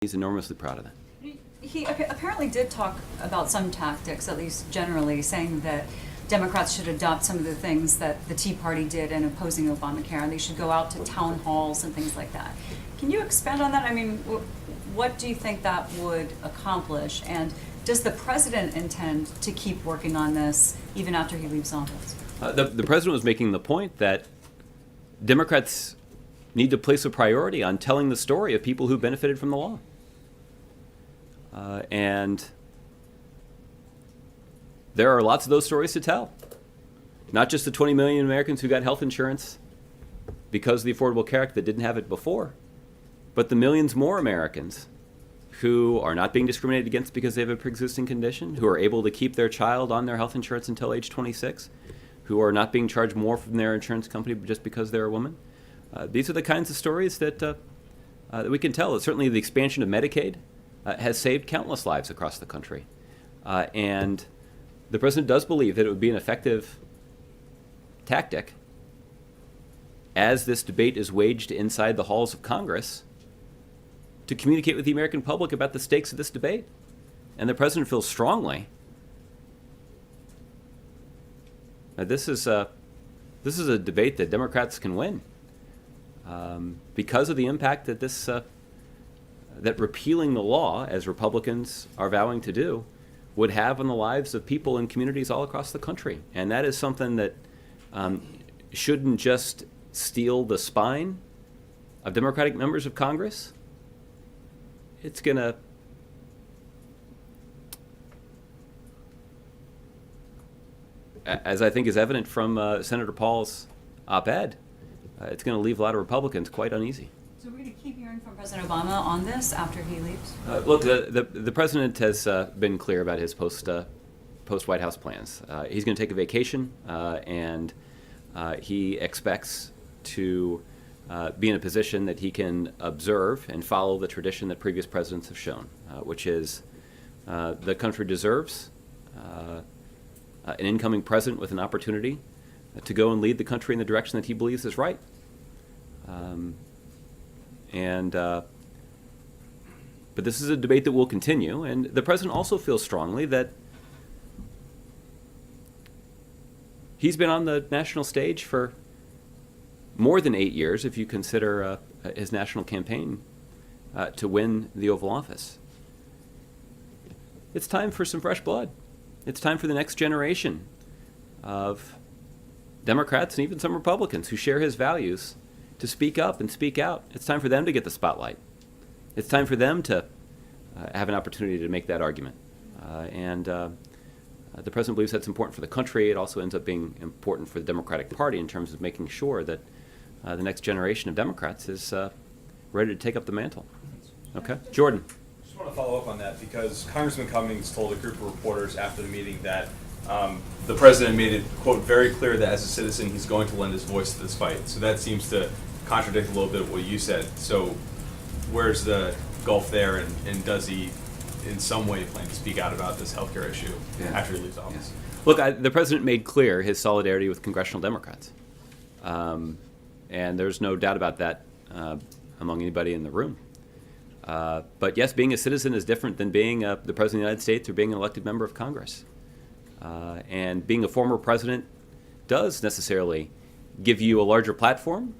He's enormously proud of that. He apparently did talk about some tactics, at least generally, saying that Democrats should adopt some of the things that the Tea Party did in opposing Obamacare, and they should go out to town halls and things like that. Can you expand on that? I mean, what do you think that would accomplish? And does the president intend to keep working on this even after he leaves office? The president was making the point that Democrats need to place a priority on telling the story of people who benefited from the law. And there are lots of those stories to tell. Not just the 20 million Americans who got health insurance because of the Affordable Care Act that didn't have it before, but the millions more Americans who are not being discriminated against because they have a pre-existing condition, who are able to keep their child on their health insurance until age 26, who are not being charged more from their insurance company just because they're a woman. These are the kinds of stories that we can tell. Certainly the expansion of Medicaid has saved countless lives across the country. And the president does believe that it would be an effective tactic as this debate is waged inside the halls of Congress to communicate with the American public about the stakes of this debate. And the president feels strongly that this is a debate that Democrats can win because of the impact that that repealing the law, as Republicans are vowing to do, would have on the lives of people in communities all across the country. And that is something that shouldn't just steel the spine of Democratic members of Congress. It's going to as I think is evident from Senator Paul's op-ed, it's going to leave a lot of Republicans quite uneasy. So we're going to keep hearing from President Obama on this after he leaves? Look, the president has been clear about his post-White House plans. He's going to take a vacation, and he expects to be in a position that he can observe and follow the tradition that previous presidents have shown, which is the country deserves an incoming president with an opportunity to go and lead the country in the direction that he believes is right. But this is a debate that will continue, and the president also feels strongly that he's been on the national stage for more than 8 years, if you consider his national campaign to win the Oval Office. It's time for some fresh blood. It's time for the next generation of Democrats and even some Republicans who share his values to speak up and speak out. It's time for them to get the spotlight. It's time for them to have an opportunity to make that argument. The president believes that's important for the country. It also ends up being important for the Democratic Party in terms of making sure that the next generation of Democrats is ready to take up the mantle. Okay? Jordan. I just want to follow up on that because Congressman Cummings told a group of reporters after the meeting that the president made it, quote, very clear that as a citizen he's going to lend his voice to this fight. So that seems to contradict a little bit of what you said. So where's the gulf there, and does he in some way plan to speak out about this healthcare issue after he leaves office? Yeah. Look, the president made clear his solidarity with congressional Democrats. And there's no doubt about that among anybody in the room. But yes, being a citizen is different than being the president of the United States or being an elected member of Congress. And being a former president does necessarily give you a larger platform,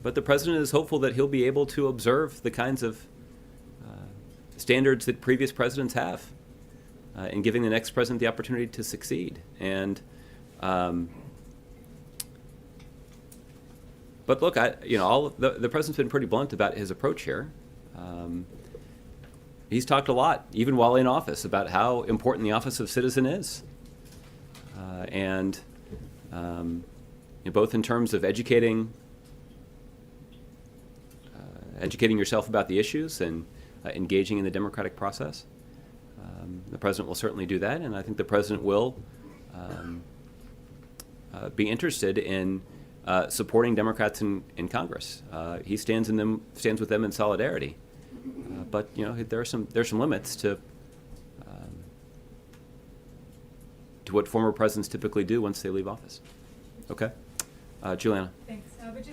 but the president is hopeful that he'll be able to observe the kinds of standards that previous presidents have in giving the next president the opportunity to succeed. And but look, the president's been pretty blunt about his approach here. He's talked a lot, even while in office, about how important the office of citizen is. Both in terms of educating yourself about the issues and engaging in the democratic process. The president will certainly do that, and I think the president will be interested in supporting Democrats in Congress. He stands with them in solidarity. But there's some limits to what former presidents typically do once they leave office. Okay, Juliana. Thanks.